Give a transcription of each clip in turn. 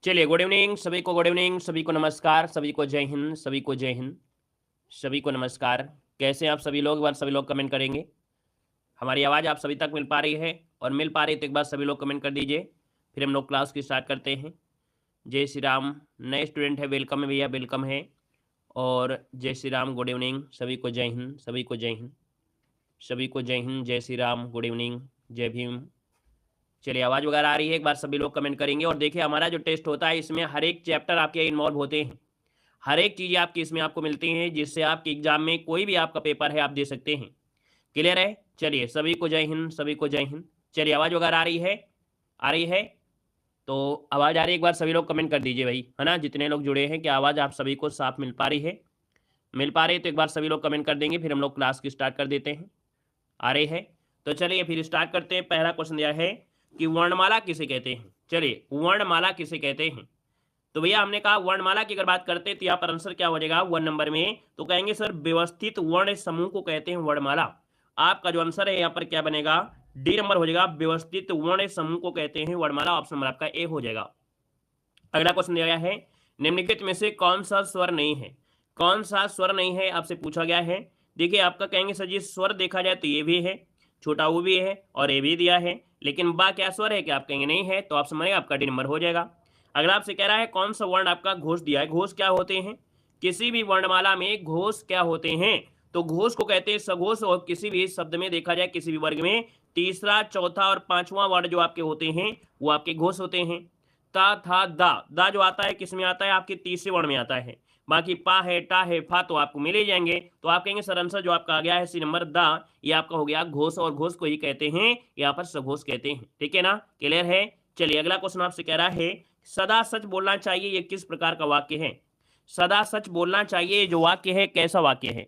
चलिए, good evening सभी को, गुड इवनिंग सभी को, नमस्कार सभी को, जय हिंद सभी को, जय हिंद सभी को, नमस्कार। कैसे हैं आप सभी लोग? एक बार सभी लोग कमेंट करेंगे। हमारी आवाज़ आप सभी तक मिल पा रही है? और मिल पा रही है तो एक बार सभी लोग कमेंट कर दीजिए, फिर हम लोग क्लास की स्टार्ट करते हैं। जय श्री राम। नए स्टूडेंट है, वेलकम है भैया, वेलकम है। और जय श्री राम, गुड इवनिंग सभी को, जय हिंद सभी को, जय हिंद सभी को, जय हिंद, जय श्री राम, गुड इवनिंग, जय भीम। चलिए, आवाज़ वगैरह आ रही है? एक बार सभी लोग कमेंट करेंगे। और देखिए, हमारा जो टेस्ट होता है इसमें हर एक चैप्टर आपके इन्वॉल्व होते हैं, हर एक चीज़ें आपकी इसमें आपको मिलती हैं, जिससे आपके एग्जाम में कोई भी आपका पेपर है आप दे सकते हैं। क्लियर है? चलिए, सभी को जय हिंद सभी को, जय हिंद। चलिए, आवाज़ वगैरह आ रही है? आ रही है? तो आवाज़ आ रही है? एक बार सभी लोग कमेंट कर दीजिए भाई, है ना। जितने लोग जुड़े हैं, क्या आवाज़ आप सभी को साफ मिल पा रही है? मिल पा रही है तो एक बार सभी लोग कमेंट कर देंगे, फिर हम लोग क्लास की स्टार्ट कर देते हैं। आ रही है? तो चलिए फिर स्टार्ट करते हैं। पहला क्वेश्चन दिया है कि वर्णमाला किसे कहते हैं। चलिए, वर्णमाला किसे कहते हैं। तो भैया हमने कहा वर्णमाला की अगर बात करते हैं तो यहाँ पर आंसर क्या हो जाएगा 1 नंबर में, तो कहेंगे सर व्यवस्थित वर्ण समूह को कहते हैं वर्णमाला। आपका जो आंसर है यहाँ पर क्या बनेगा, डी नंबर हो जाएगा, व्यवस्थित वर्ण समूह को कहते हैं वर्णमाला। ऑप्शन नंबर आपका ए हो जाएगा। अगला क्वेश्चन दिया गया है, निम्नलिखित में से कौन सा स्वर नहीं है। कौन सा स्वर नहीं है आपसे पूछा गया है। देखिए, आपका कहेंगे सर जी स्वर देखा जाए तो ये भी है, छोटा वो भी है और ये भी दिया है, लेकिन बा क्या स्वर है, क्या आप कहेंगे नहीं है, तो ऑप्शन बनेगा आपका डी नंबर हो जाएगा। अगला आपसे कह रहा है कौन सा वर्ण आपका घोष दिया है। घोष क्या होते हैं? किसी भी वर्णमाला में घोष क्या होते हैं, तो घोष को कहते हैं सघोष। और किसी भी शब्द में देखा जाए, किसी भी वर्ग में तीसरा, चौथा और पांचवा वर्ण जो आपके होते हैं वो आपके घोष होते हैं। ता, था, दा। दा जो आता है किस में आता है, आपके तीसरे वर्ण में आता है। बाकी पा है, टा है, फा तो आपको मिल ही जाएंगे। तो आप कहेंगे सर आंसर जो आपका आ गया है सी नंबर दा, ये आपका हो गया घोष। और घोष को ही कहते हैं यहाँ पर सघोष कहते हैं। ठीक है ना, क्लियर है। चलिए, अगला क्वेश्चन आपसे कह रहा है सदा सच बोलना चाहिए, ये किस प्रकार का वाक्य है। सदा सच बोलना चाहिए जो वाक्य है, कैसा वाक्य है।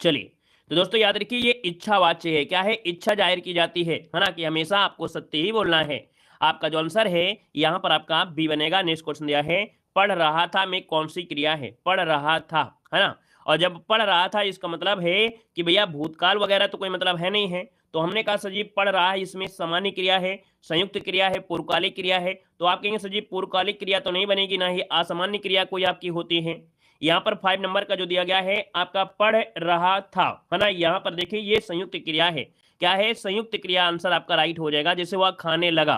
चलिए, तो दोस्तों याद रखिए ये इच्छावाच्य है। क्या है? इच्छा जाहिर की जाती है ना, कि हमेशा आपको सत्य ही बोलना है। आपका जो आंसर है यहाँ पर आपका बी बनेगा। नेक्स्ट क्वेश्चन दिया है पढ़ रहा था में कौन सी क्रिया है। पढ़ रहा था, है ना। और जब पढ़ रहा था इसका मतलब है कि भैया भूतकाल वगैरह तो कोई मतलब है नहीं है। तो हमने कहा सर जी पढ़ रहा है, इसमें सामान्य क्रिया है, संयुक्त क्रिया है, पूर्वकालिक क्रिया है। तो आप कहेंगे सर जी पूर्वकालिक क्रिया तो नहीं बनेगी, ना ही असामान्य क्रिया कोई आपकी होती है। यहाँ पर 5 नंबर का जो दिया गया है आपका पढ़ रहा था, है ना। यहाँ पर देखिए ये संयुक्त क्रिया है। क्या है? संयुक्त क्रिया। आंसर आपका राइट हो जाएगा। जैसे वह खाने लगा,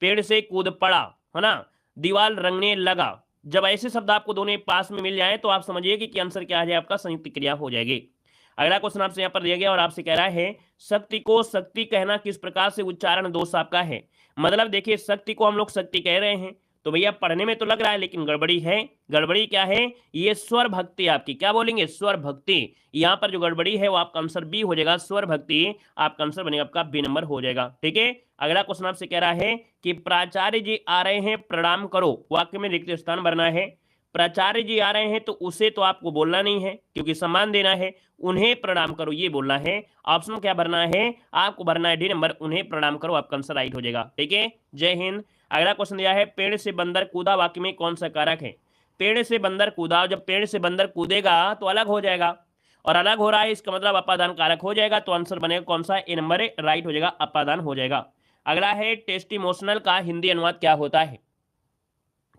पेड़ से कूद पड़ा, है ना, दीवार रंगने लगा। जब ऐसे शब्द आपको दोनों पास में मिल जाए तो आप समझिए कि आंसर क्या है, आपका संयुक्त क्रिया हो जाएगी। अगला क्वेश्चन आपसे यहाँ पर दिया गया और आपसे कह रहा है शक्ति को शक्ति कहना किस प्रकार से उच्चारण दोष आपका है। मतलब देखिए शक्ति को हम लोग शक्ति कह रहे हैं, तो भैया पढ़ने में तो लग रहा है लेकिन गड़बड़ी है। गड़बड़ी क्या है? ये स्वर भक्ति आपकी, क्या बोलेंगे, स्वर भक्ति। यहाँ पर जो गड़बड़ी है वो आपका आंसर बी हो जाएगा, स्वर भक्ति। आपका आंसर बनेगा आपका बी नंबर हो जाएगा। ठीक है। अगला क्वेश्चन आपसे कह रहा है कि प्राचार्य जी आ रहे हैं प्रणाम करो, वाक्य में रिक्त स्थान भरना है। प्राचार्य जी आ रहे हैं तो उसे तो आपको बोलना नहीं है क्योंकि सम्मान देना है। उन्हें प्रणाम करो ये बोलना है। ऑप्शन क्या भरना है, आपको भरना है डी नंबर, उन्हें प्रणाम करो। आपका आंसर राइट हो जाएगा। ठीक है, जय हिंद। अगला क्वेश्चन दिया है पेड़ से बंदर कूदा, वाक्य में कौन सा कारक है। पेड़ से बंदर कूदा, जब पेड़ से बंदर कूदेगा तो अलग हो जाएगा, और अलग हो रहा है इसका मतलब अपादान कारक हो जाएगा। तो आंसर बनेगा कौन सा, ए नंबर राइट हो जाएगा, अपादान हो जाएगा। अगला है टेस्टिमोशनल का हिंदी अनुवाद क्या होता है।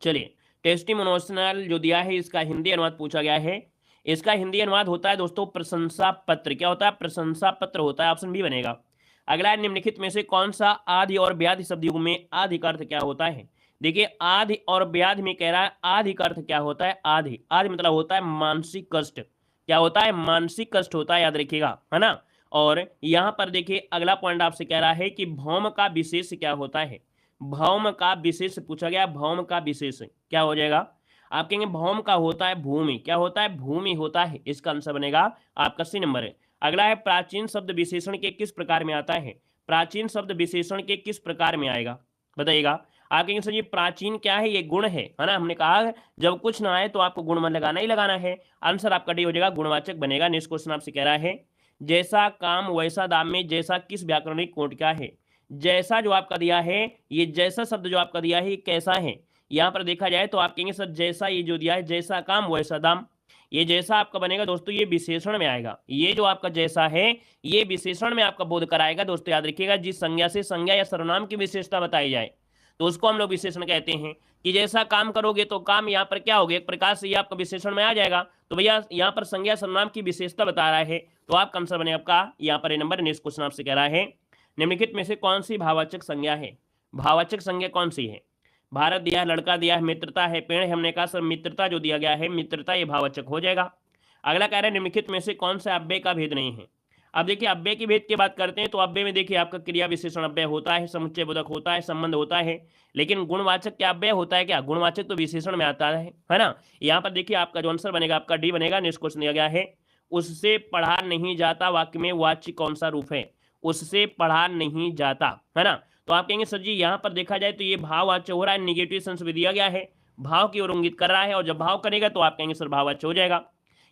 चलिए, टेस्टिमोशनल जो दिया है इसका हिंदी अनुवाद पूछा गया है। इसका हिंदी अनुवाद होता है दोस्तों प्रशंसा पत्र। क्या होता है? प्रशंसा पत्र होता है। ऑप्शन बी बनेगा। अगला है निम्नलिखित में से कौन सा आदि और व्याधि शब्द युग में आदि का अर्थ क्या होता है। देखिए आदि और व्याधि में कह रहा है आदि का अर्थ क्या होता है। आदि, आदि मतलब होता है मानसिक कष्ट। क्या होता है? मानसिक कष्ट होता है, याद रखिएगा, है ना। और यहां पर देखिए अगला पॉइंट आपसे कह रहा है कि भौम का विशेष क्या होता है। भौम का विशेष पूछा गया। भौम का विशेष क्या हो जाएगा, आप कहेंगे भौम का होता है भूमि। क्या होता है? भूमि होता है। इसका आंसर बनेगा आपका सी नंबर है। अगला है प्राचीन शब्द विशेषण के किस प्रकार में आता है। प्राचीन शब्द विशेषण के किस प्रकार में आएगा, बताइएगा। आप कहेंगे सर ये प्राचीन क्या है, ये गुण है ना। हमने कहा जब कुछ ना आए तो आपको गुण में लगाना ही लगाना है। आंसर आपका डी हो जाएगा, गुणवाचक बनेगा। नेक्स्ट क्वेश्चन आपसे कह रहा है जैसा काम वैसा दाम में जैसा किस व्याकरणिक कोट क्या है। जैसा जो आपका दिया है, ये जैसा शब्द जो आपका दिया है ये कैसा है। यहाँ पर देखा जाए तो आप कहेंगे सर जैसा ये जो दिया है जैसा काम वैसा दाम, ये जैसा आपका बनेगा दोस्तों ये विशेषण में आएगा। ये जो आपका जैसा है ये विशेषण में आपका बोध कराएगा। दोस्तों याद रखिएगा जिस संज्ञा से संज्ञा या सर्वनाम की विशेषता बताई जाए तो उसको हम लोग विशेषण कहते हैं कि जैसा काम करोगे तो काम यहाँ पर क्या होगा, एक प्रकार से ये आपका विशेषण में आ जाएगा। तो भैया यहाँ पर संज्ञा सर्वनाम की विशेषता बता रहा है, तो आपका आंसर बने आपका यहाँ पर नंबर। नेक्स्ट क्वेश्चन आपसे कह रहा है निम्नलिखित में से कौन सी भाववाचक संज्ञा है। भाववाचक संज्ञा कौन सी है। भारत दिया है, लड़का दिया है, मित्रता है, पेड़ है। हमने कहा सर मित्रता जो दिया गया है, मित्रता ये भाववाचक हो जाएगा। अगला कह रहे हैं निम्नलिखित में से कौन सा अव्यय का भेद नहीं है। अब देखिए अव्यय की भेद की बात करते हैं तो अव्यय में देखिए आपका क्रिया विशेषण अव्यय होता है, समुच्चय बोधक होता है, संबंध होता है, लेकिन गुणवाचक क्या अव्यय होता है क्या। गुणवाचक तो विशेषण में आता है ना। यहाँ पर देखिए आपका जो आंसर बनेगा आपका डी बनेगा। नेक्स्ट क्वेश्चन दिया गया है उससे पढ़ा नहीं जाता वाक्य में वाच्य कौन सा रूप है। उससे पढ़ा नहीं जाता, है ना। तो आप कहेंगे सर जी यहाँ पर देखा जाए तो ये भाववाच्य हो रहा है, निगेटिव सेंस में दिया गया है, भाव की ओर इंगित कर रहा है, और जब भाव करेगा तो आप कहेंगे सर भाववाच्य हो जाएगा।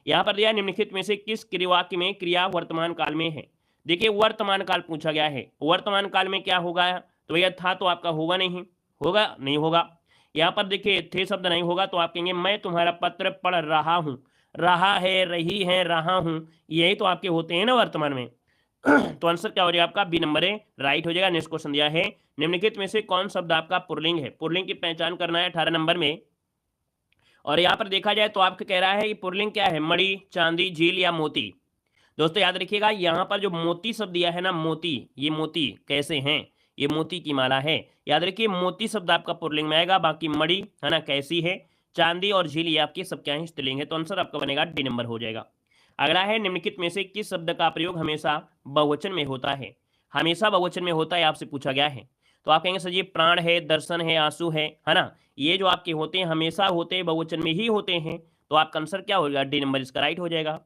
यहाँ पर दिया निम्नलिखित में से किस क्रियावाक्य में क्रिया वर्तमान काल में है। देखिए वर्तमान काल पूछा गया है, वर्तमान काल में क्या होगा, तो भैया था तो आपका होगा नहीं, होगा नहीं होगा। यहाँ पर देखिए थे शब्द नहीं होगा, तो आप कहेंगे मैं तुम्हारा पत्र पढ़ रहा हूँ, रहा है, रही है, रहा हूँ, यही तो आपके होते हैं ना वर्तमान में। तो आंसर क्या हो जाएगा आपका बी नंबर है, राइट हो जाएगा। नेक्स्ट क्वेश्चन दिया है निम्नलिखित में से कौन शब्द आपका पुल्लिंग है। पुल्लिंग की पहचान करना है 18 नंबर में। और यहाँ पर देखा जाए तो आपको कह रहा है कि पुल्लिंग क्या है, मणि, चांदी, झील या मोती। दोस्तों याद रखिएगा यहाँ पर जो मोती शब्द दिया है ना, मोती, ये मोती कैसे हैं, ये मोती की माला है। याद रखिए मोती शब्द आपका पुल्लिंग में आएगा, बाकी मणि है ना कैसी है, चांदी और झील ये आपके सब क्या है, स्त्रीलिंग है। तो आंसर आपका बनेगा डी नंबर हो जाएगा। अगला है निम्नलिखित में से किस शब्द का प्रयोग हमेशा बहुवचन में होता है। हमेशा बहुवचन में होता है आपसे पूछा गया है। तो आप कहेंगे सर ये प्राण है, दर्शन है, आंसू है ना, ये जो आपके होते हैं हमेशा होते हैं बहुवचन में ही होते हैं। तो आपका आंसर क्या होगा, डी नंबर इसका राइट हो जाएगा।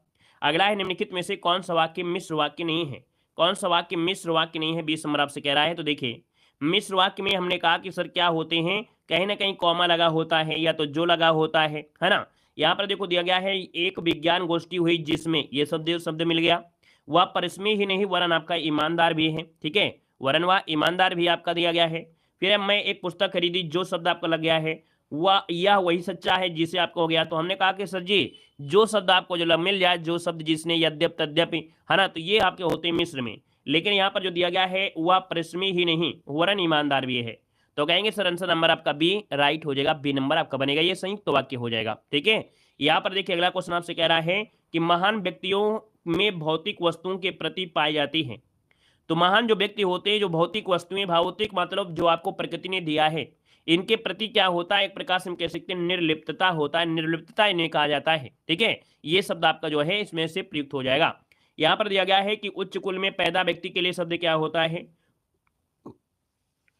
अगला है निम्नलिखित में से कौन सा वाक्य मिश्र वाक्य नहीं है। कौन सा वाक्य मिश्र वाक्य नहीं है, 20 नंबर आपसे कह रहा है। तो देखिए मिश्र वाक्य में हमने कहा कि सर क्या होते हैं, कहीं ना कहीं कॉमा लगा होता है या तो जो लगा होता है ना। यहाँ पर देखो दिया गया है एक विज्ञान गोष्ठी हुई जिसमें ये शब्द मिल गया, वह परिस्मी ही नहीं वरन आपका ईमानदार भी है, ठीक है, वरन वह ईमानदार भी आपका दिया गया है। फिर मैं एक पुस्तक खरीदी, जो शब्द आपका लग गया है वह यह वही सच्चा है जिसे आपको हो गया। तो हमने कहा कि सर जी जो शब्द आपको जो मिल जाए, जो शब्द जिसने यद्यप तद्यपि, है ना, तो ये आपके होते हैं मिश्र में। लेकिन यहाँ पर जो दिया गया है वह परिश्रमी ही नहीं वरन ईमानदार भी है। तो कहेंगे सर आंसर नंबर आपका बी राइट हो जाएगा, बी नंबर आपका बनेगा, ये संयुक्त वाक्य हो जाएगा, ठीक है। यहाँ पर देखिए अगला क्वेश्चन आपसे कह रहा है कि महान व्यक्तियों में भौतिक वस्तुओं के प्रति पाई जाती है। तो महान जो व्यक्ति होते हैं, जो भौतिक वस्तुएं, भौतिक मतलब जो आपको प्रकृति ने दिया है, इनके प्रति क्या होता है, एक प्रकार से हम कह सकते हैं निर्लिप्तता होता है, निर्लिप्तता इन्हें कहा जाता है, ठीक है। ये शब्द आपका जो है इसमें से प्रयुक्त हो जाएगा। यहाँ पर दिया गया है कि उच्च कुल में पैदा व्यक्ति के लिए शब्द क्या होता है।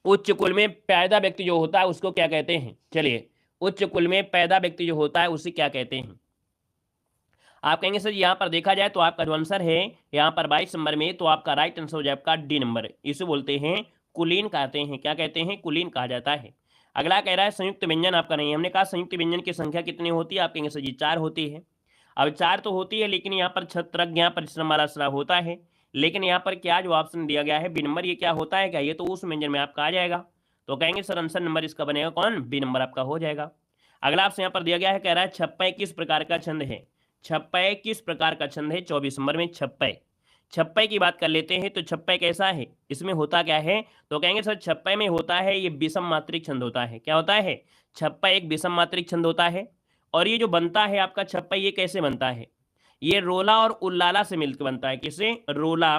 उच्च कुल में पैदा व्यक्ति जो होता है उसको क्या कहते हैं, चलिए उच्च कुल में पैदा व्यक्ति जो होता है उसे क्या कहते हैं। आप कहेंगे सर यहाँ पर देखा जाए तो आपका जो आंसर है यहाँ पर 22 नंबर में, तो आपका राइट आंसर हो जाए आपका डी नंबर। इसे बोलते हैं कुलीन कहते हैं, क्या कहते हैं, कुलीन कहा जाता है। अगला कह रहा है संयुक्त व्यंजन आपका नहीं। हमने कहा संयुक्त व्यंजन की संख्या कितनी होती है, आप कहेंगे सर जी 4 होती है। अब 4 तो होती है, लेकिन यहाँ पर छत्रज्ञ परिश्रम वाला श्रम होता है। लेकिन यहाँ पर क्या जो ऑप्शन दिया गया है बी नंबर, ये क्या होता है क्या, ये तो उस व्यंजन में आपका आ जाएगा। तो कहेंगे सर आंसर नंबर इसका बनेगा कौन, बी नंबर आपका हो जाएगा। अगला आपसे यहाँ पर दिया गया है, कह रहा है छप्पय किस प्रकार का छंद है। छप्पय किस प्रकार का छंद है, 24 नंबर में छप्पय। छप्पय की बात कर लेते हैं तो छप्पय कैसा है, इसमें होता क्या है, तो कहेंगे सर छप्पय में होता है ये विषम मात्रिक छंद होता है। क्या होता है, छप्पय एक विषम मात्रिक छंद होता है। और ये जो बनता है आपका छप्पय, ये कैसे बनता है, ये रोला और उल्लाला से मिलकर बनता है। किसे, रोला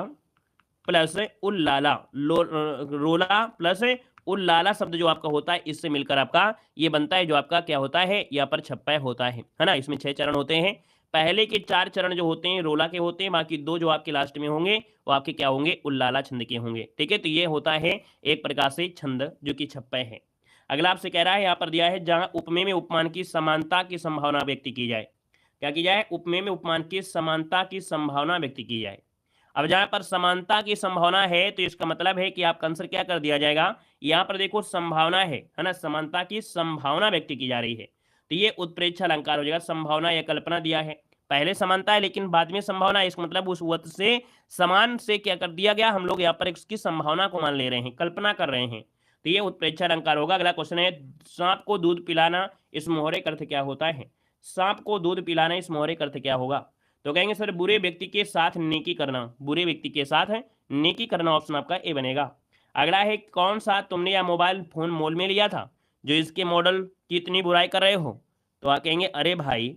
प्लस उल्लाला, रोला प्लस उल्लाला शब्द जो आपका होता है इससे मिलकर आपका ये बनता है, जो आपका क्या होता है यहाँ पर छप्पय होता है ना। इसमें 6 चरण होते हैं, पहले के 4 चरण जो होते हैं रोला के होते हैं, बाकी 2 जो आपके लास्ट में होंगे वो आपके क्या होंगे, उल्लाला छंद के होंगे, ठीक है। तो ये होता है एक प्रकार से छंद जो कि छप्पय है। अगला आपसे कह रहा है यहाँ पर दिया है जहाँ उपमेय में उपमान की समानता की संभावना व्यक्त की जाए। क्या की जाए, उपमेय में उपमान की समानता की संभावना व्यक्त की जाए। अब जहां पर समानता की संभावना है तो इसका मतलब है कि आपका आंसर क्या कर दिया जाएगा, यहाँ पर देखो संभावना है ना, समानता की संभावना व्यक्त की जा रही है, तो ये उत्प्रेक्षा अलंकार हो जाएगा। संभावना या कल्पना दिया है, पहले समानता है लेकिन बाद में संभावना है, इसका मतलब उस वस्तु से समान से क्या कर दिया गया, हम लोग यहाँ पर इसकी संभावना को मान ले रहे हैं, कल्पना कर रहे हैं, तो ये उत्प्रेक्षा अलंकार होगा। अगला क्वेश्चन है सांप को दूध पिलाना इस मोहरे का अर्थ क्या होता है। सांप को दूध पिलाना इस मोहरे का अर्थ क्या होगा, तो कहेंगे सर बुरे व्यक्ति के साथ नेकी करना, बुरे व्यक्ति के साथ नेकी करना, ऑप्शन आपका ए बनेगा। अगला है कौन सा तुमने यह मोबाइल फोन मॉल में लिया था जो इसके मॉडल की इतनी बुराई कर रहे हो। तो आप कहेंगे अरे भाई,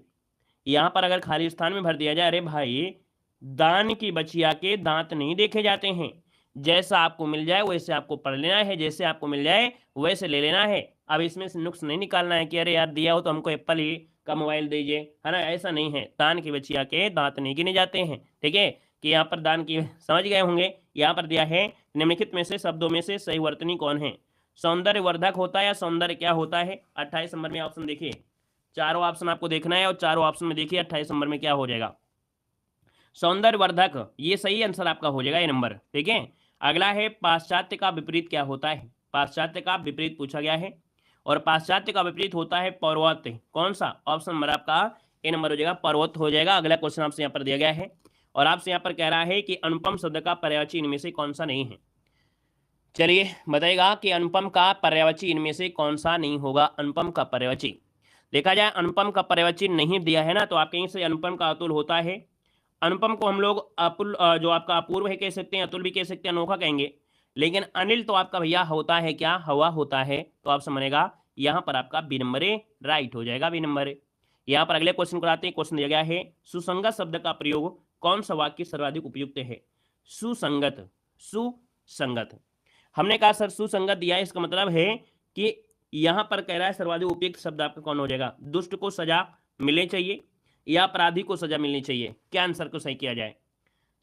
यहाँ पर अगर खाली स्थान में भर दिया जाए, अरे भाई दान की बचिया के दांत नहीं देखे जाते हैं, जैसा आपको मिल जाए वैसे आपको पढ़ लेना है, जैसे आपको मिल जाए वैसे ले लेना है। अब इसमें से नुक्स नहीं निकालना है कि अरे यार दिया हो तो हमको एप्पल ही का मोबाइल दीजिए, है ना, ऐसा नहीं है। दान की बचिया के दांत नहीं गिने जाते हैं, ठीक है। कि यहाँ पर दान की समझ गए होंगे। यहाँ पर दिया है निम्नलिखित में से शब्दों में से सही वर्तनी कौन है। सौंदर्य वर्धक होता है या सौंदर्य क्या होता है। 28 नंबर में ऑप्शन देखिए, चारों ऑप्शन आपको देखना है और चारों ऑप्शन में देखिए 28 नंबर में क्या हो जाएगा। सौंदर्य वर्धक, ये सही आंसर आपका हो जाएगा ये नंबर, ठीक है। अगला है पाश्चात्य का विपरीत क्या होता है। पाश्चात्य का विपरीत पूछा गया है और पाश्चात्य का विपरीत होता है पर्वत। कौन सा ऑप्शन नंबर आपका ए नंबर हो जाएगा, पर्वत हो जाएगा। अगला क्वेश्चन आपसे यहाँ पर दिया गया है और आपसे यहाँ पर कह रहा है कि अनुपम शब्द का पर्यायवाची इनमें से कौन सा नहीं है। चलिए बताइएगा कि अनुपम का पर्यायवाची इनमें से कौन सा नहीं होगा। अनुपम का पर्यायवाची देखा जाए, अनुपम का पर्यायवाची नहीं दिया है ना, तो आप कहीं से अनुपम का अतुल होता है। अनुपम को हम लोग अपुल जो आपका अपूर्व है कह सकते हैं, अतुल भी कह सकते हैं, अनोखा कहेंगे। लेकिन अनिल तो आपका भैया होता है क्या, हवा होता है। तो आप समझेगा यहाँ पर आपका बी नंबर ए राइट हो जाएगा, बी नंबर ए। यहाँ पर अगले क्वेश्चन को आते हैं। क्वेश्चन दिया गया है सुसंगत शब्द का प्रयोग कौन सा वाक्य सर्वाधिक उपयुक्त है। सुसंगत, सुसंगत, हमने कहा सर सुसंगत दिया है, इसका मतलब है कि यहाँ पर कह रहा है सर्वाधिक उपयुक्त शब्द आपका कौन हो जाएगा। दुष्ट को सजा मिलनी चाहिए या अपराधी को सजा मिलनी चाहिए, क्या आंसर को सही किया जाए।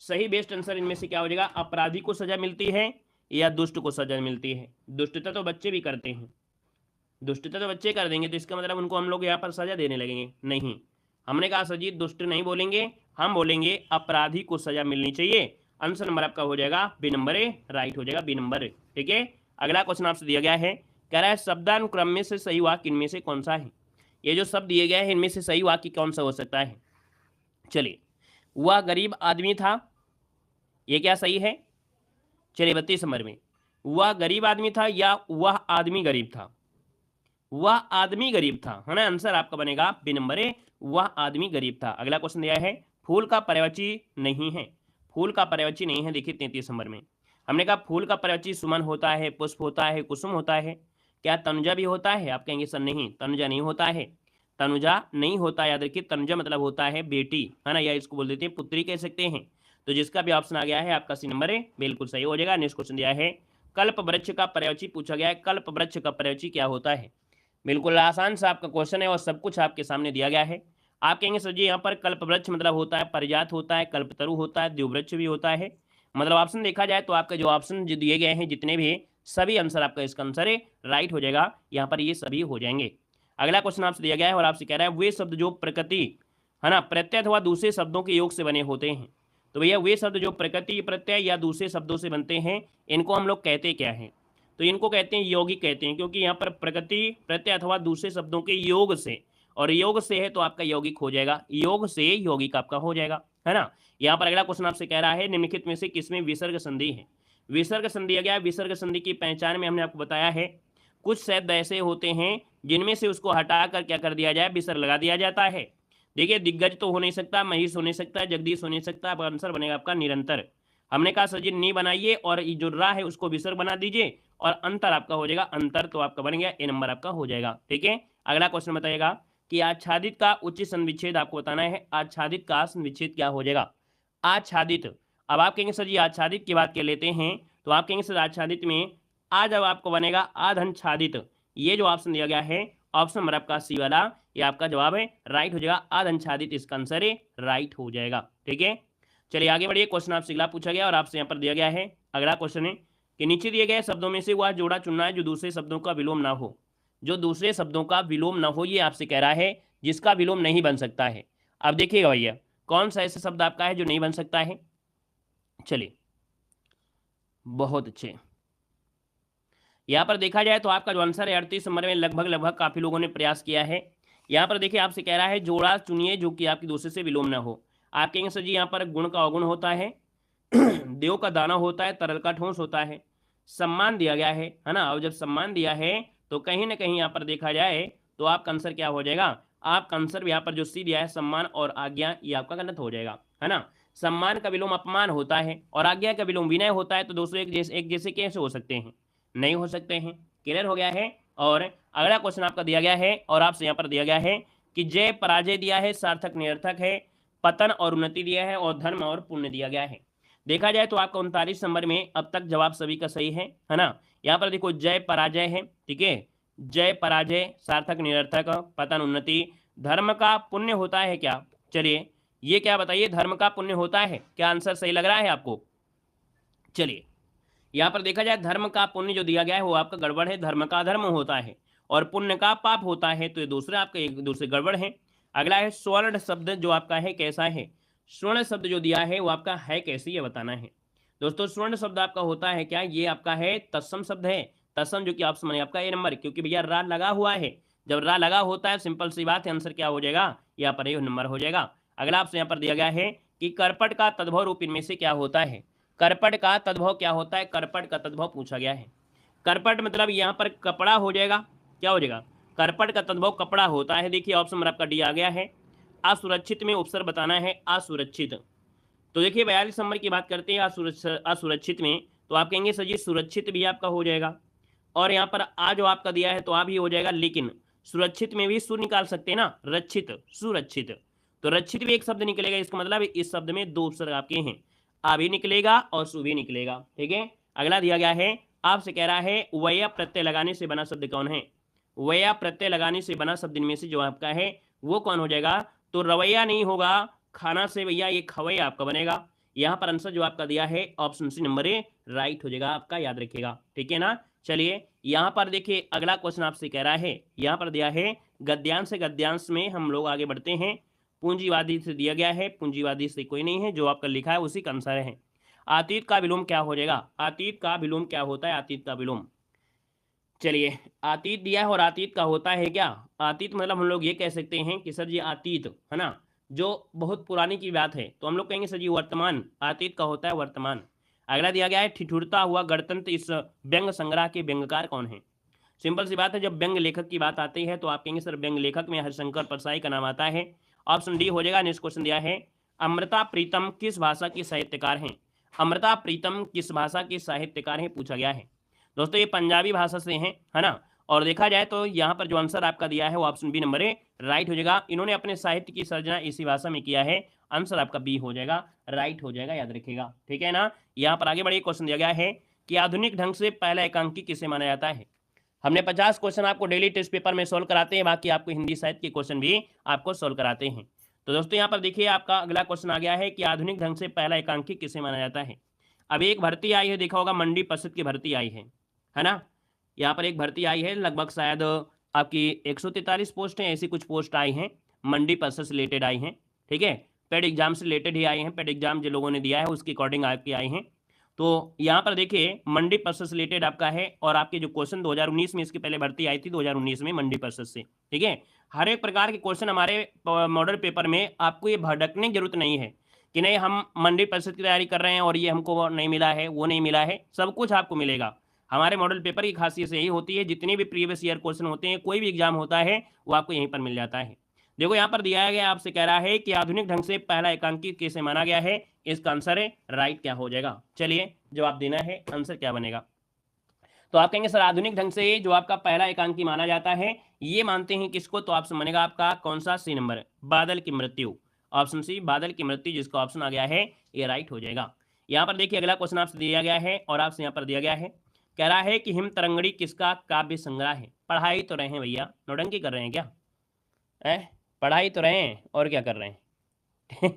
सही बेस्ट आंसर इनमें से क्या हो जाएगा, अपराधी को सजा मिलती है या दुष्ट को सजा मिलती है। दुष्टता तो बच्चे भी करते हैं, दुष्टता तो बच्चे कर देंगे, तो इसका मतलब उनको हम लोग यहाँ पर सजा देने लगेंगे, नहीं। हमने कहा सर जी दुष्ट नहीं बोलेंगे, हम बोलेंगे अपराधी को सजा मिलनी चाहिए। आंसर नंबर आपका हो जाएगा बी नंबर ए राइट हो जाएगा, बी नंबर ए, ठीक है। अगला क्वेश्चन आपसे दिया गया है, कह रहा है शब्दानुक्रम में से सही वाक्य इनमें से कौन सा है। ये जो शब्द दिए गए हैं इनमें से सही वाक्य कौन सा हो सकता है। चलिए, वह गरीब आदमी था, ये क्या सही है। चलिए 32 नंबर में, वह गरीब आदमी था या वह आदमी गरीब था। वह आदमी गरीब था, है ना, आंसर आपका बनेगा बी नंबर ए, वह आदमी गरीब था। अगला क्वेश्चन दिया है फूल का पर्यायवाची नहीं है। फूल का पर्यायवाची नहीं है, देखिए 33 नंबर में हमने कहा फूल का पर्यायवाची सुमन होता है, पुष्प होता है, कुसुम होता है, क्या तनुजा भी होता है। आप कहेंगे सर नहीं, तनुजा नहीं होता है, तनुजा नहीं होता। याद रखिए तनुजा मतलब होता है बेटी, है ना, या इसको बोल देते हैं पुत्री कह सकते हैं। तो जिसका भी ऑप्शन आ गया है आपका सी नंबर है, बिल्कुल सही हो जाएगा। नेक्स्ट क्वेश्चन दिया है कल्प वृक्ष का पर्यायवाची पूछा गया है, कल्प वृक्ष का पर्यायवाची क्या होता है। बिल्कुल आसान सा आपका क्वेश्चन है और सब कुछ आपके सामने दिया गया है। आप कहेंगे सर जी यहाँ पर कल्प वृक्ष मतलब होता है परिजात होता है, कल्पतरु होता है, द्विवृक्ष भी होता है। मतलब ऑप्शन देखा जाए तो आपके जो ऑप्शन जो दिए गए हैं जितने भी सभी आंसर आपका इसका आंसर है राइट हो जाएगा, यहाँ पर ये सभी हो जाएंगे। अगला क्वेश्चन आपसे दिया गया है और आपसे कह रहा है वे शब्द जो प्रकृति, है ना, प्रत्यय अथवा दूसरे शब्दों के योग से बने होते हैं। तो भैया वे शब्द जो प्रकृति प्रत्यय या दूसरे शब्दों से बनते हैं इनको हम लोग कहते क्या हैं। तो इनको कहते हैं यौगिक कहते हैं, क्योंकि यहाँ पर प्रकृति प्रत्यय अथवा दूसरे शब्दों के योग से, और योग से है तो आपका यौगिक हो जाएगा, योग से यौगिक आपका हो जाएगा, है ना। यहाँ पर अगला क्वेश्चन आपसे कह रहा है निम्नलिखित में से किसमें विसर्ग संधि है। विसर्ग संधि दिया गया है। विसर्ग संधि की पहचान में हमने आपको बताया है कुछ शब्द ऐसे होते हैं जिनमें से उसको हटाकर क्या कर दिया जाए, विसर्ग लगा दिया जाता है। देखिए दिग्गज तो हो नहीं सकता, महेश हो नहीं सकता, जगदीश हो नहीं सकता, अब आंसर बनेगा आपका निरंतर। हमने कहा सर जी नी बनाइए और जो रा है उसको विसर्ग बना दीजिए और अंतर आपका हो जाएगा अंतर, तो आपका बन गया ए नंबर आपका हो जाएगा, ठीक है। अगला क्वेश्चन बताइएगा कि आच्छादित का उच्च संविच्छेद आपको बताना है। आच्छादित का संविच्छेद क्या हो जाएगा, आच्छादित। अब आप कहेंगे सर जी आच्छादित की बात कर लेते हैं, तो आप कहेंगे सर आच्छादित में आ जब आपको बनेगा आधनच्छादित, ये जो ऑप्शन दिया गया है ऑप्शन नंबर आपका सी वाला, ये आपका जवाब है राइट हो जाएगा, आधनच्छादित इसका आंसर है राइट हो जाएगा, ठीक है। चलिए आगे बढ़िए। क्वेश्चन आपसे अगला पूछा गया और आपसे यहाँ पर दिया गया है अगला क्वेश्चन है कि नीचे दिए गए शब्दों में से वह जोड़ा चुनना है जो दूसरे शब्दों का विलोम ना हो। जो दूसरे शब्दों का विलोम ना हो ये आपसे कह रहा है, जिसका विलोम नहीं बन सकता है। अब देखिएगा भैया कौन सा ऐसा शब्द आपका है जो नहीं बन सकता है। चलिए बहुत अच्छे, यहाँ पर देखा जाए तो आपका जो आंसर है 38 नंबर में लगभग काफी लोगों ने प्रयास किया है। यहाँ पर देखिए आपसे कह रहा है जोड़ा चुनिए जो कि आपकी दूसरे से विलोम ना हो। आप कहेंगे सर जी यहाँ पर गुण का अवगुण होता है, देव का दाना होता है, तरल का ठोस होता है, सम्मान दिया गया है ना। और जब सम्मान दिया है तो कहीं ना कहीं यहाँ पर देखा जाए तो आपका आंसर क्या हो जाएगा, आपका आंसर यहाँ पर जो सी दिया है सम्मान और आज्ञा, ये आपका गलत हो जाएगा, है ना। सम्मान का विलोम अपमान होता है और आज्ञा का विलोम विनय होता है, तो दोस्तों एक जैसे कैसे हो सकते हैं? नहीं हो सकते हैं। क्लियर हो गया है। और अगला क्वेश्चन आपका दिया गया है और आपसे यहाँ पर दिया गया है कि जय पराजय दिया है, सार्थक निरर्थक है, पतन और उन्नति दिया है और धर्म और पुण्य दिया गया है। देखा जाए तो आपका 39 नंबर में अब तक जवाब सभी का सही है ना। यहाँ पर देखो जय पराजय है, ठीक है, जय पराजय, सार्थक निरर्थक, पतन उन्नति, धर्म का पुण्य होता है क्या? चलिए ये क्या बताइए, धर्म का पुण्य होता है क्या? आंसर सही लग रहा है आपको? चलिए यहाँ पर देखा जाए धर्म का पुण्य जो दिया गया है वो आपका गड़बड़ है, धर्म का धर्म होता है और पुण्य का पाप होता है, तो ये दूसरे आपके एक दूसरे गड़बड़ है। अगला है स्वर्ण शब्द जो आपका है कैसा है? स्वर्ण शब्द जो दिया है वो आपका है कैसी, ये बताना है। दोस्तों स्वर्ण शब्द आपका होता है क्या? ये आपका है तत्सम शब्द है, तत्सम जो कि ऑप्शन में आपका ए नंबर, क्योंकि भैया रा लगा हुआ है, जब रा लगा होता है सिंपल सी बात है, आंसर क्या हो जाएगा? यहाँ पर ए नंबर हो जाएगा। अगला आपसे यहाँ पर दिया गया है कि करपट का तद्भव रूप इनमें से क्या होता है? करपट का तद्भव क्या होता है? करपट का तद्भव पूछा गया है। करपट मतलब यहाँ पर कपड़ा हो जाएगा, क्या हो जाएगा? करपट का तद्भव कपड़ा होता है। देखिए ऑप्शन नंबर आपका डी आ गया है। असुरक्षित में उपसर्ग बताना है, असुरक्षित। तो देखिए 42 नंबर की बात करते हैं असुरक्षित में, तो आप कहेंगे सर जी सुरक्षित भी आपका हो जाएगा और यहाँ पर आ जो आपका दिया है तो आ भी हो जाएगा, लेकिन सुरक्षित में भी सु निकाल सकते हैं ना, रक्षित सुरक्षित, तो रक्षित भी एक शब्द निकलेगा। इसका मतलब इस शब्द में दो उपसर्ग आपके हैं, आ भी निकलेगा और सु भी निकलेगा, ठीक है। अगला दिया गया है, आपसे कह रहा है वया प्रत्यय लगाने से बना शब्द कौन है? वया प्रत्यय लगाने से बना शब्द इनमें से जो आपका है वो कौन हो जाएगा? तो रवैया नहीं होगा, खाना से भैया ये खवैया आपका बनेगा। यहाँ पर आंसर जो आपका दिया है option C number A right हो जाएगा आपका, याद रखिएगा, ठीक है ना। चलिए यहाँ पर देखिए अगला क्वेश्चन आपसे कह रहा है, यहाँ पर दिया है गद्यांश से गद्यांश में हम लोग आगे बढ़ते हैं। पूंजीवादी से दिया गया है, पूंजीवादी से कोई नहीं है, जो आपका लिखा है उसी का आंसर है। अतीत का विलोम क्या हो जाएगा? अतीत का विलोम क्या होता है? अतीत का विलोम, चलिए अतीत दिया है और अतीत का होता है क्या? अतीत मतलब हम लोग ये कह सकते हैं कि सर जी अतीत है ना, जो बहुत पुरानी की बात है, तो हम लोग कहेंगे सर जी वर्तमान। अतीत का होता है वर्तमान। अगला दिया गया है ठिठुरता हुआ गणतंत्र, इस व्यंग संग्रह के व्यंगकार कौन है? सिंपल सी बात है, जब व्यंग लेखक की बात आती है तो आप कहेंगे सर व्यंग लेखक में हरिशंकर परसाई का नाम आता है। ऑप्शन डी हो जाएगा। नेक्स्ट क्वेश्चन दिया है अमृता प्रीतम किस भाषा की साहित्यकार हैं? अमृता प्रीतम किस भाषा की साहित्यकार हैं पूछा गया है। दोस्तों ये पंजाबी भाषा से हैं, है ना। और देखा जाए तो यहाँ पर जो आंसर आपका दिया है वो option B number A right हो जाएगा। इन्होंने अपने साहित्य की सर्जना इसी भाषा में किया है, आंसर आपका बी हो जाएगा, राइट हो जाएगा, याद रखिएगा, ठीक है ना। यहाँ पर आगे बढ़िए क्वेश्चन दिया गया है कि आधुनिक ढंग से पहला एकांकी किसे माना जाता है? हमने 50 क्वेश्चन आपको डेली टेस्ट पेपर में सोल्व कराते हैं, बाकी आपको हिंदी साहित्य के क्वेश्चन भी आपको सोल्व कराते हैं। तो दोस्तों यहाँ पर देखिए आपका अगला क्वेश्चन आ गया है कि आधुनिक ढंग से पहला एकांकी किसे माना जाता है। अब एक भर्ती आई है, देखा होगा मंडी परिषद की भर्ती आई है ना। यहाँ पर एक भर्ती आई है, लगभग शायद आपकी 143 पोस्ट है, ऐसी कुछ पोस्ट आई हैं, मंडी परिषद से रिलेटेड आई हैं, ठीक है। पेड एग्जाम से रिलेटेड ही आई हैं, पेड एग्जाम जो लोगों ने दिया है उसके अकॉर्डिंग आपकी आई हैं। तो यहाँ पर देखिए मंडी परिषद से रिलेटेड आपका है, और आपके जो क्वेश्चन 2019 में, इसकी पहले भर्ती आई थी 2019 में मंडी परिषद से, ठीक है। हर एक प्रकार के क्वेश्चन हमारे मॉडल पेपर में, आपको ये भटकने की जरूरत नहीं है कि नहीं हम मंडी परिषद की तैयारी कर रहे हैं और ये हमको नहीं मिला है, वो नहीं मिला है, सब कुछ आपको मिलेगा। हमारे मॉडल पेपर की खासियत यही होती है, जितने भी प्रीवियस ईयर क्वेश्चन होते हैं, कोई भी एग्जाम होता है वो आपको यहीं पर मिल जाता है। देखो यहाँ पर दिया गया, आपसे कह रहा है कि आधुनिक ढंग से पहला एकांकी किसे माना गया है, इसका आंसर है राइट क्या हो जाएगा। चलिए जवाब देना है, आंसर क्या बनेगा। तो आप कहेंगे सर आधुनिक ढंग से जो आपका पहला एकांकी माना जाता है, ये मानते हैं किसको? तो ऑप्शन बनेगा आपका कौन सा? सी नंबर, बादल की मृत्यु, ऑप्शन सी बादल की मृत्यु, जिसका ऑप्शन आ गया है ये राइट हो जाएगा। यहाँ पर देखिए अगला क्वेश्चन आपसे दिया गया है, और आपसे यहाँ पर दिया गया है, कह रहा है कि हिम तरंगड़ी किसका काव्य संग्रह है? पढ़ाई तो रहे हैं भैया, नौटंकी कर रहे हैं क्या? पढ़ाई तो रहे हैं और क्या कर रहे हैं?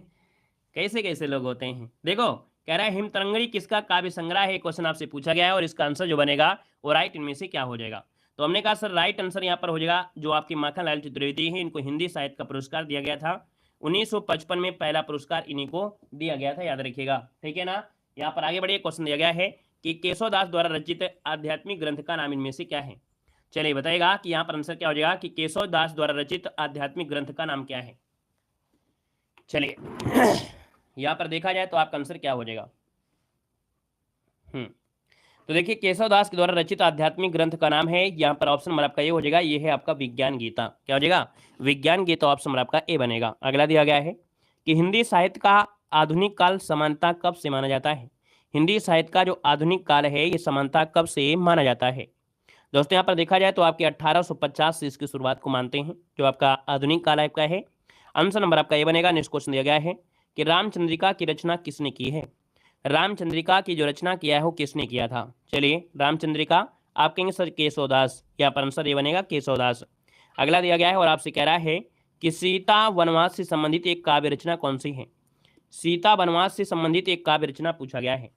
कैसे कैसे लोग होते हैं। देखो कह रहा है हिम तरंगड़ी किसका काव्य संग्रह है, क्वेश्चन आपसे पूछा गया है, और इसका आंसर जो बनेगा वो राइट इनमें से क्या हो जाएगा। तो हमने कहा सर राइट आंसर यहाँ पर हो जाएगा जो आपकी माखनलाल चतुर्वेदी है, इनको हिंदी साहित्य का पुरस्कार दिया गया था 1955 में, पहला पुरस्कार इन्हीं को दिया गया था, याद रखिएगा, ठीक है ना। यहाँ पर आगे बढ़िए क्वेश्चन दिया गया है कि केशवदास द्वारा रचित आध्यात्मिक ग्रंथ का नाम इनमें से क्या है? चलिए बताइएगा कि यहाँ पर आंसर क्या हो जाएगा कि केशवदास द्वारा रचित आध्यात्मिक ग्रंथ का नाम क्या है। चलिए यहाँ पर देखा जाए तो आपका आंसर क्या हो जाएगा। तो देखिए केशवदास के द्वारा रचित आध्यात्मिक ग्रंथ का नाम है, यहाँ पर ऑप्शन नंबर आपका ये हो जाएगा, ये है आपका विज्ञान गीता। क्या हो जाएगा? विज्ञान गीता, ऑप्शन नंबर आपका ए बनेगा। अगला दिया गया है कि हिंदी साहित्य का आधुनिक काल समानता कब से माना जाता है? हिंदी साहित्य का जो आधुनिक काल है ये समानता कब से माना जाता है? दोस्तों यहाँ पर देखा जाए तो आपके 1850 से इसकी शुरुआत को मानते हैं, जो आपका आधुनिक काल आपका है। आंसर नंबर आपका ये बनेगा। नेक्स्ट क्वेश्चन दिया गया है कि रामचंद्रिका की रचना किसने की है? रामचंद्रिका की जो रचना किया है वो किसने किया था? चलिए, रामचंद्रिका आप कहेंगे सर केशवदास, यहाँ पर आंसर ये बनेगा केशवदास। अगला दिया गया है और आपसे कह रहा है कि सीता वनवास से संबंधित एक काव्य रचना कौन सी है? सीता वनवास से संबंधित एक काव्य रचना पूछा गया है।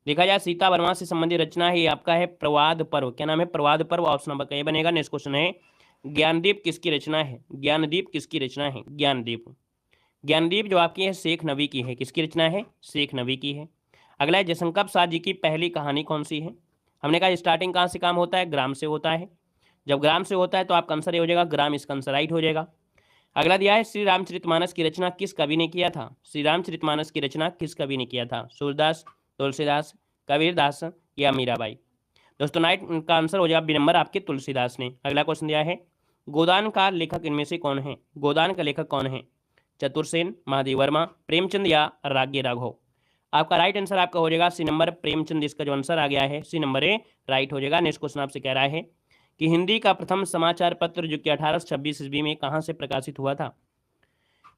देखा जाए सीता वनवास से संबंधित रचना है आपका है प्रवाद पर्व। क्या नाम है? प्रवाद पर्व। ऑप्शन नंबर का ये बनेगा। नेक्स्ट क्वेश्चन है ज्ञानदीप किसकी रचना है? ज्ञानदीप किसकी रचना है? ज्ञानदीप। ज्ञानदीप जो आपकी है शेख नबी की है। किसकी रचना है? शेख नबी की है। अगला है जयशंकर प्रसाद जी की पहली कहानी कौन सी है? हमने कहा स्टार्टिंग कहाँ से काम होता है? ग्राम से होता है। जब ग्राम से होता है तो आपका आंसर ये हो जाएगा ग्राम, इसका आंसर राइट हो जाएगा। अगला दिया है श्री रामचरितमानस की रचना किस कवि ने किया था? श्री रामचरितमानस की रचना किस कवि ने किया था? सूरदास, तुलसीदास, कबीरदास या मीराबाई? दोस्तों नाइट का आंसर हो जाएगा बी नंबर आपके तुलसीदास ने। अगला क्वेश्चन दिया है गोदान का लेखक इनमें से कौन है? गोदान का लेखक कौन है? चतुरसेन, महादेव वर्मा, प्रेमचंद या राज्ञ राघव? आपका राइट आंसर आपका हो जाएगा सी नंबर प्रेमचंद। इसका जो आंसर आ गया है सी नंबर ए राइट हो जाएगा। नेक्स्ट क्वेश्चन आपसे कह रहा है कि हिंदी का प्रथम समाचार पत्र जो कि 1826 ईस्वी में कहाँ से प्रकाशित हुआ था?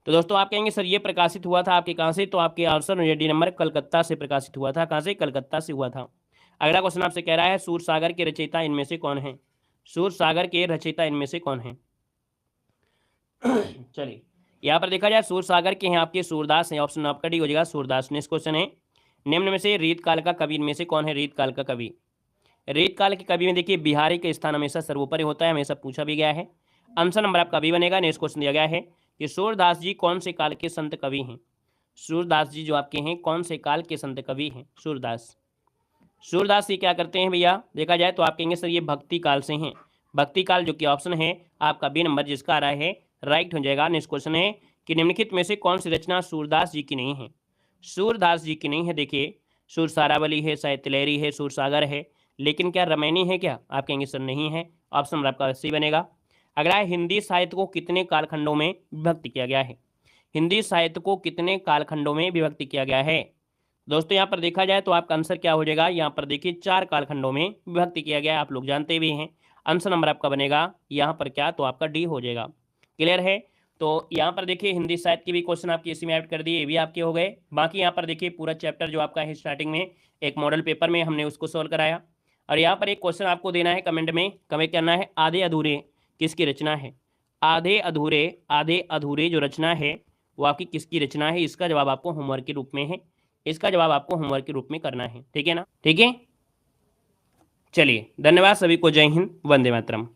तो दोस्तों आप कहेंगे सर ये प्रकाशित हुआ था आपके कहाँ से? तो आपके आंसर डी नंबर कलकत्ता से प्रकाशित हुआ था। कहाँ से? कलकत्ता से हुआ था। अगला क्वेश्चन आपसे कह रहा है सूरसागर के रचयिता इनमें से कौन है? सूरसागर के रचयिता इनमें से कौन है? चलिए, यहाँ पर देखा जाए सूरसागर के हैं आपके सूरदास हैं। ऑप्शन आपका डी हो जाएगा सूरदास। नेक्स्ट क्वेश्चन है निम्न में से रीत काल का कवि इनमें से कौन है? रीत काल का कवि। रीत काल के कवि में देखिए बिहारी का स्थान हमेशा सर्वोपरि होता है, हमेशा पूछा भी गया है। आंसर नंबर आपका बी बनेगा। नेक्स्ट क्वेश्चन दिया गया है कि सूरदास जी कौन से काल के संत कवि हैं? सूरदास जी जो आपके हैं कौन से काल के संत कवि हैं? सूरदास। सूरदास जी क्या करते हैं भैया? देखा जाए तो आप कहेंगे सर ये भक्ति काल से हैं। भक्ति काल जो कि ऑप्शन है आपका बी नंबर जिसका आ रहा है राइट हो जाएगा। नेक्स्ट क्वेश्चन है कि निम्नलिखित में से कौन सी रचना सूरदास जी की नहीं है? सूरदास जी की नहीं है। देखिए सूर सारावली है, साहित्यलहरी है, सूरसागर है, लेकिन क्या रमैनी है क्या? आप कहेंगे सर नहीं है। ऑप्शन नंबर आपका सी बनेगा। अगला है हिंदी साहित्य को कितने कालखंडों में विभक्त किया गया है? हिंदी साहित्य को कितने कालखंडों में विभक्त किया गया है? दोस्तों यहाँ पर देखा जाए तो आपका आंसर क्या हो जाएगा? यहाँ पर देखिए 4 कालखंडों में विभक्त किया गया है। आप लोग जानते भी हैं। आंसर नंबर आपका बनेगा यहाँ पर क्या? तो आपका डी हो जाएगा। क्लियर है? तो यहाँ पर देखिए हिंदी साहित्य के भी क्वेश्चन आपके इसी में ऐड कर दिए, ये भी आपके हो गए। बाकी यहाँ पर देखिए पूरा चैप्टर जो आपका है स्टार्टिंग में एक मॉडल पेपर में हमने उसको सॉल्व कराया। और यहाँ पर एक क्वेश्चन आपको देना है कमेंट में, कमेंट करना है आधे अधूरे किसकी रचना है? आधे अधूरे जो रचना है वो आपकी किसकी रचना है? इसका जवाब आपको होमवर्क के रूप में है। इसका जवाब आपको होमवर्क के रूप में करना है। ठीक है ना? ठीक है, चलिए धन्यवाद सभी को। जय हिंद, वंदे मातरम।